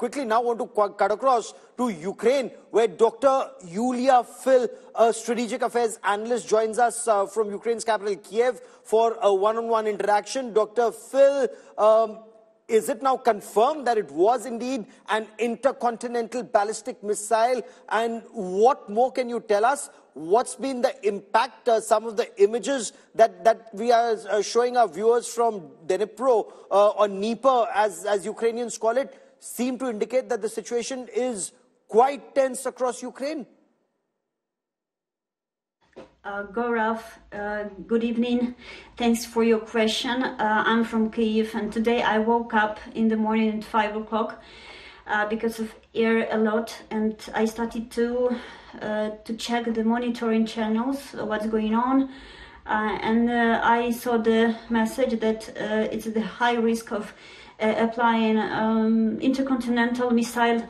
quickly now want to cut across to Ukraine, where Dr. Yuliy Fil, a strategic affairs analyst, joins us from Ukraine's capital, Kiev, for a one-on-one interaction. Dr. Fil, is it now confirmed that it was indeed an intercontinental ballistic missile? And what more can you tell us? What's been the impact? Some of the images that we are showing our viewers from Dnipro or Dnieper, as Ukrainians call it, seem to indicate that the situation is quite tense across Ukraine. Gaurav, good evening. Thanks for your question. I'm from Kyiv, and today I woke up in the morning at 5 o'clock because of air alert, and I started to check the monitoring channels, what's going on, and I saw the message that it's the high risk of applying intercontinental missile.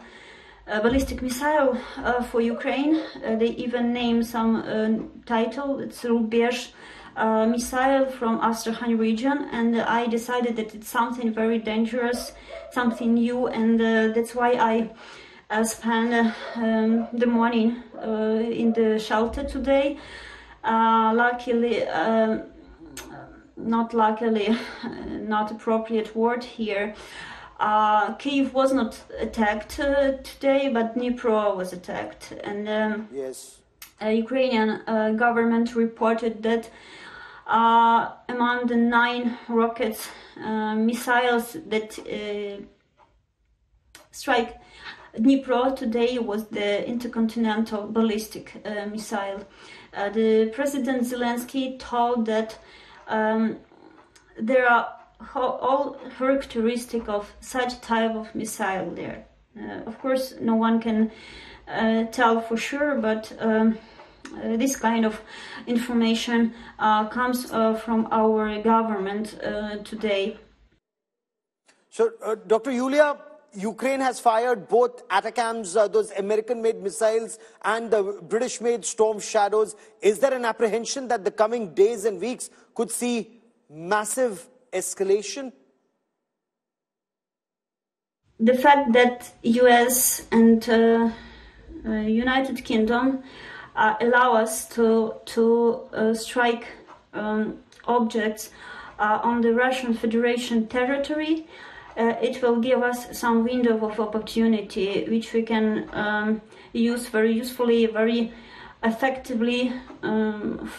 Ballistic missile for Ukraine. They even name some title. It's Rubezh missile from Astrakhan region, and I decided that it's something very dangerous, something new, and that's why I spent the morning in the shelter today. Luckily, not appropriate word here. Kyiv was not attacked today, but Dnipro was attacked, and yes. Ukrainian government reported that among the 9 rockets, missiles that strike Dnipro today was the intercontinental ballistic missile. The President Zelensky told that there are all characteristic of such type of missile there. Of course, no one can tell for sure, but this kind of information comes from our government today. So, Dr. Yuliy, Ukraine has fired both ATACMS, those American-made missiles, and the British-made Storm Shadows. Is there an apprehension that the coming days and weeks could see massive escalation? The fact that US and United Kingdom allow us to strike objects on the Russian Federation territory, it will give us some window of opportunity which we can use very usefully, very effectively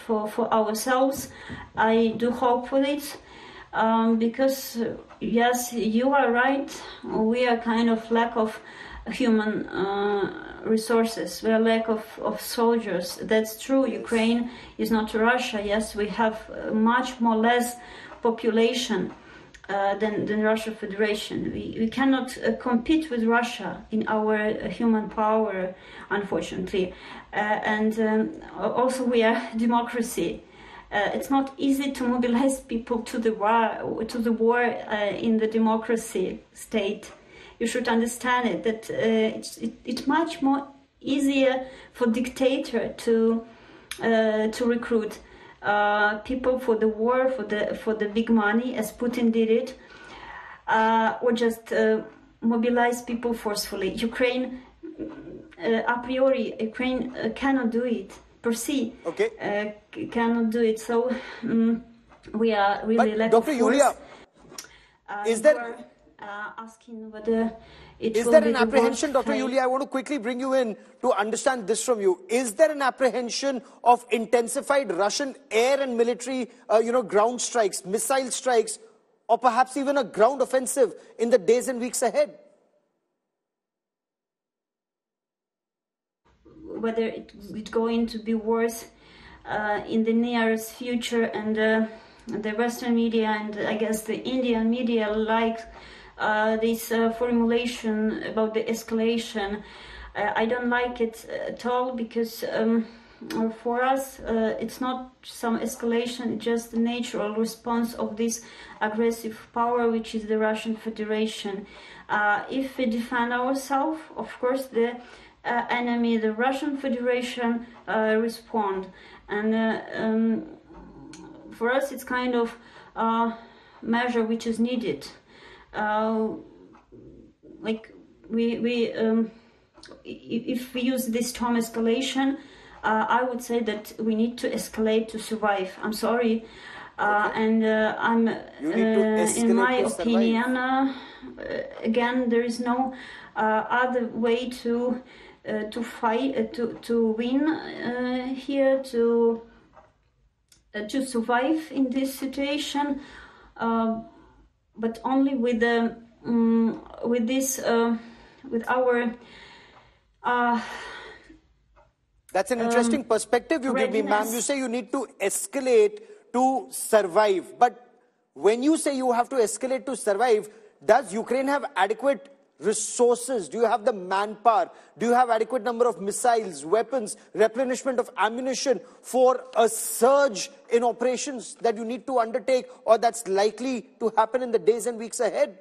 for ourselves. I do hope for it. Because yes, you are right, we are kind of lack of human resources, we are lack of soldiers. That's true. Ukraine is not Russia. Yes, we have much more less population than Russia Federation. We cannot compete with Russia in our human power, unfortunately, and also we are democracy. It's not easy to mobilize people to the war in the democracy state. You should understand it, that it's much more easier for dictator to recruit people for the war, for the big money, as Putin did it, or just mobilize people forcefully. Ukraine, a priori, Ukraine cannot do it. Per se, okay. Cannot do it. So we are really lack of force. Dr. Yuliy, is there asking whether it is there an apprehension, Dr. Yuliy? I want to quickly bring you in to understand this from you. Is there an apprehension of intensified Russian air and military, ground strikes, missile strikes, or perhaps even a ground offensive in the days and weeks ahead? Whether it's going to be worse in the nearest future, and the Western media and I guess the Indian media like this formulation about the escalation. I don't like it at all, because for us it's not some escalation, it's just the natural response of this aggressive power, which is the Russian Federation. If we defend ourselves, of course the enemy, the Russian Federation, respond, and for us it's kind of measure which is needed. Like if we use this term escalation, I would say that we need to escalate to survive. I'm sorry, and in my opinion, again, there is no other way to fight, to win here, to survive in this situation, but only with the with our. That's an interesting perspective you give me, ma'am. You say you need to escalate to survive. But when you say you have to escalate to survive, does Ukraine have adequate resources? Do you have the manpower? Do you have adequate number of missiles, weapons, replenishment of ammunition for a surge in operations that you need to undertake or that's likely to happen in the days and weeks ahead?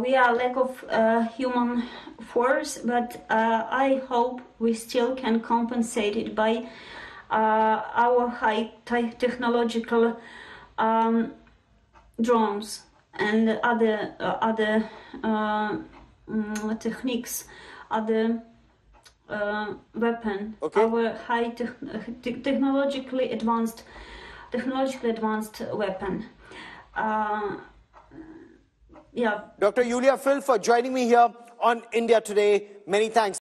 We are lack of human force, but I hope we still can compensate it by our high technological drones and other techniques, other weapon. Okay. Our high technologically advanced weapon. Yeah. Dr. Yuliy Fil for joining me here on India Today. Many thanks.